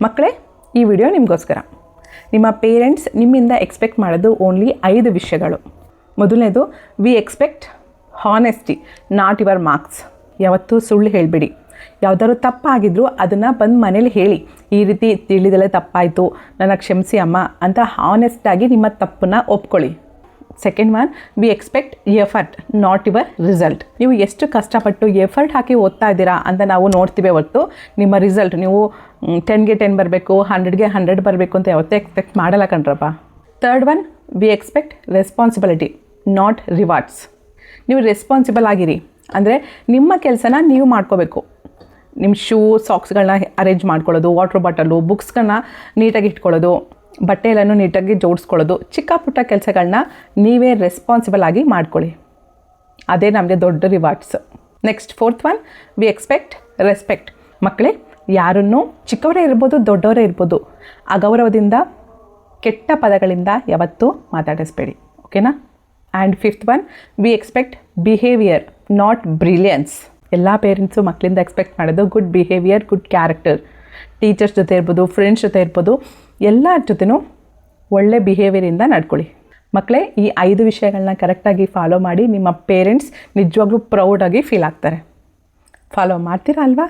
ಮಕ್ಕಳೇ, ಈ ವಿಡಿಯೋ ನಿಮಗೋಸ್ಕರ. ನಿಮ್ಮ ಪೇರೆಂಟ್ಸ್ ನಿಮ್ಮಿಂದ ಎಕ್ಸ್ಪೆಕ್ಟ್ ಮಾಡೋದು ಓನ್ಲಿ 5 ವಿಷಯಗಳು. ಮೊದಲನೇದು, we expect honesty, not your marks. ಯಾವತ್ತೂ ಸುಳ್ಳು ಹೇಳಬೇಡಿ. ಯಾವುದಾದ್ರು ತಪ್ಪಾಗಿದ್ದರೂ ಅದನ್ನು ಬಂದು ಮನೇಲಿ ಹೇಳಿ, ಈ ರೀತಿ ತಿಳಿದಲೇ ತಪ್ಪಾಯಿತು, ನನ್ನ ಕ್ಷಮಿಸಿ ಅಮ್ಮ ಅಂತ ಹಾನೆಸ್ಟಾಗಿ ನಿಮ್ಮ ತಪ್ಪನ್ನು ಒಪ್ಕೊಳ್ಳಿ. Second one, we expect effort, not your result. ನೀವು ಎಷ್ಟು ಕಷ್ಟಪಟ್ಟು ಎಫರ್ಟ್ ಹಾಕಿ ಓದ್ತಾ ಇದ್ದೀರಾ ಅಂತ ನಾವು ನೋಡ್ತೀವಿ ಹೊರತು ನಿಮ್ಮ ರಿಸಲ್ಟ್ ನೀವು 10ಗೆ 10 ಬರಬೇಕು, 100ಗೆ 100 ಬರಬೇಕು ಅಂತ ಯಾವತ್ತೂ ಎಕ್ಸ್ಪೆಕ್ಟ್ ಮಾಡಲ್ಲ ಕಣ್ರಪ್ಪ. Third one, we expect responsibility, not rewards. ನೀವು ರೆಸ್ಪಾನ್ಸಿಬಲ್ ಆಗಿರಿ, ಅಂದರೆ ನಿಮ್ಮ ಕೆಲಸನ ನೀವು ಮಾಡ್ಕೋಬೇಕು. ನಿಮ್ಮ ಶೂ ಸಾಕ್ಸ್ಗಳನ್ನ ಅರೇಂಜ್ ಮಾಡ್ಕೊಳ್ಳೋದು, ವಾಟರ್ ಬಾಟಲು, ಬುಕ್ಸ್ಗಳನ್ನ ನೀಟಾಗಿ ಇಟ್ಕೊಳ್ಳೋದು, ಬಟ್ಟೆ ಎಲ್ಲನೂ ನೀಟಾಗಿ ಜೋಡಿಸ್ಕೊಳ್ಳೋದು, ಚಿಕ್ಕ ಪುಟ್ಟ ಕೆಲಸಗಳನ್ನ ನೀವೇ ರೆಸ್ಪಾನ್ಸಿಬಲ್ ಆಗಿ ಮಾಡ್ಕೊಳ್ಳಿ. ಅದೇ ನಮಗೆ ದೊಡ್ಡ rewards. Next fourth one, we expect respect. ಮಕ್ಕಳೇ, ಯಾರನ್ನೂ ಚಿಕ್ಕವರೇ ಇರ್ಬೋದು ದೊಡ್ಡವರೇ ಇರ್ಬೋದು ಅಗೌರವದಿಂದ ಕೆಟ್ಟ ಪದಗಳಿಂದ ಯಾವತ್ತೂ ಮಾತಾಡಿಸ್ಬೇಡಿ, ಓಕೆನಾ? And fifth one, we expect behaviour, not brilliance. ಎಲ್ಲ ಪೇರೆಂಟ್ಸು ಮಕ್ಕಳಿಂದ ಎಕ್ಸ್ಪೆಕ್ಟ್ ಮಾಡೋದು good behaviour, good character. Teachers ಜೊತೆ ಇರ್ಬೋದು, ಫ್ರೆಂಡ್ಸ್ ಜೊತೆ ಇರ್ಬೋದು, ಎಲ್ಲರ ಜೊತೆನೂ ಒಳ್ಳೆ ಬಿಹೇವಿಯರಿಂದ ನಡ್ಕೊಳ್ಳಿ. ಮಕ್ಕಳೇ, ಈ 5 ವಿಷಯಗಳನ್ನ ಕರೆಕ್ಟಾಗಿ ಫಾಲೋ ಮಾಡಿ ನಿಮ್ಮ ಪೇರೆಂಟ್ಸ್ ನಿಜವಾಗ್ಲೂ ಪ್ರೌಡಾಗಿ ಫೀಲ್ ಆಗ್ತಾರೆ. ಫಾಲೋ ಮಾಡ್ತೀರಾ ಅಲ್ವಾ?